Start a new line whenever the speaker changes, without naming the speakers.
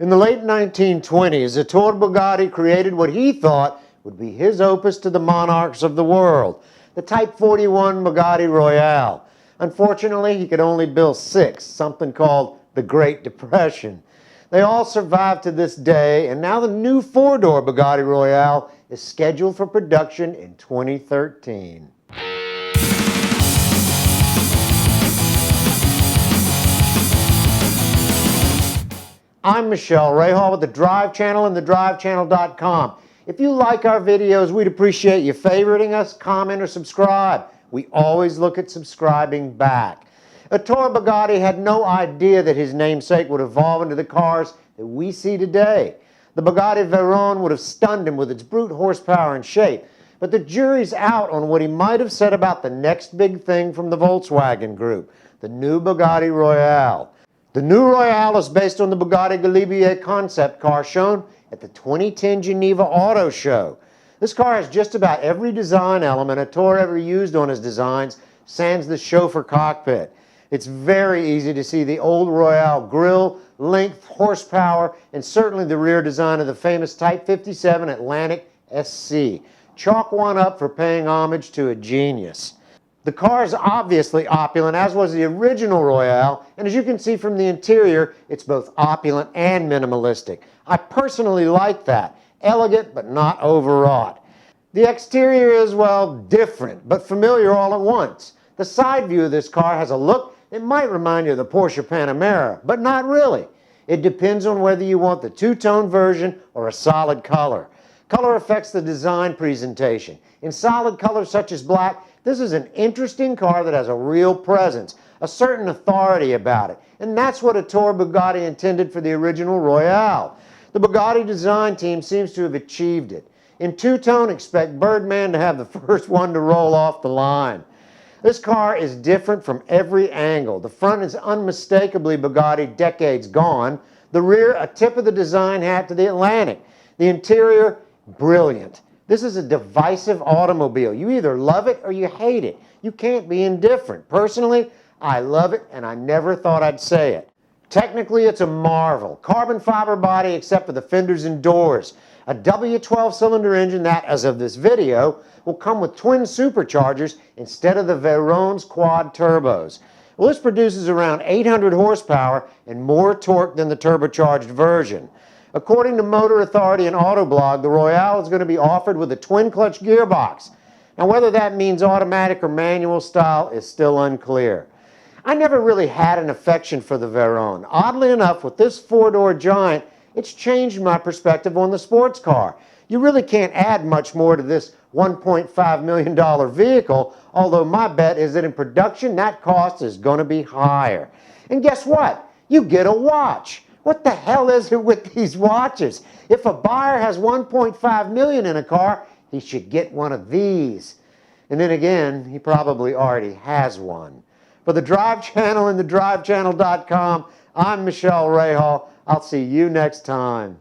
In the late 1920s, Ettore Bugatti created what he thought would be his opus to the monarchs of the world, the Type 41 Bugatti Royale. Unfortunately, he could only build 6, something called the Great Depression. They all survived to this day, and now the new 4-door Bugatti Royale is scheduled for production in 2013. I'm Michelle Rahal with the Drive Channel and thedrivechannel.com. If you like our videos, we'd appreciate you favoriting us, comment, or subscribe. We always look at subscribing back. Ettore Bugatti had no idea that his namesake would evolve into the cars that we see today. The Bugatti Veyron would have stunned him with its brute horsepower and shape, but the jury's out on what he might have said about the next big thing from the Volkswagen Group, the new Bugatti Royale. The new Royale is based on the Bugatti Galibier concept car shown at the 2010 Geneva Auto Show. This car has just about every design element Ettore ever used on his designs, sans the chauffeur cockpit. It's very easy to see the old Royale grille, length, horsepower, and certainly the rear design of the famous Type 57 Atlantic SC. Chalk one up for paying homage to a genius. The car is obviously opulent, as was the original Royale, and as you can see from the interior, it's both opulent and minimalistic. I personally like that. Elegant, but not overwrought. The exterior is, well, different, but familiar all at once. The side view of this car has a look that might remind you of the Porsche Panamera, but not really. It depends on whether you want the two-tone version or a solid color. Color affects the design presentation. In solid colors such as black, this is an interesting car that has a real presence, a certain authority about it, and that's what Ettore Bugatti intended for the original Royale. The Bugatti design team seems to have achieved it. In two-tone, expect Birdman to have the first one to roll off the line. This car is different from every angle. The front is unmistakably Bugatti decades gone. The rear, a tip of the design hat to the Atlantic. The interior, brilliant. This is a divisive automobile. You either love it or you hate it. You can't be indifferent. Personally, I love it, and I never thought I'd say it. Technically, it's a marvel. Carbon fiber body except for the fenders and doors. A W12 cylinder engine that, as of this video, will come with twin superchargers instead of the Veyron's quad turbos. Well, this produces around 800 horsepower and more torque than the turbocharged version. According to Motor Authority and Autoblog, the Royale is going to be offered with a twin-clutch gearbox. Now, whether that means automatic or manual style is still unclear. I never really had an affection for the Veyron. Oddly enough, with this 4-door giant, it's changed my perspective on the sports car. You really can't add much more to this $1.5 million vehicle, although my bet is that in production, that cost is going to be higher. And guess what? You get a watch. What the hell is it with these watches? If a buyer has $1.5 million in a car, he should get one of these. And then again, he probably already has one. For the Drive Channel and thedrivechannel.com, I'm Michelle Rahal. I'll see you next time.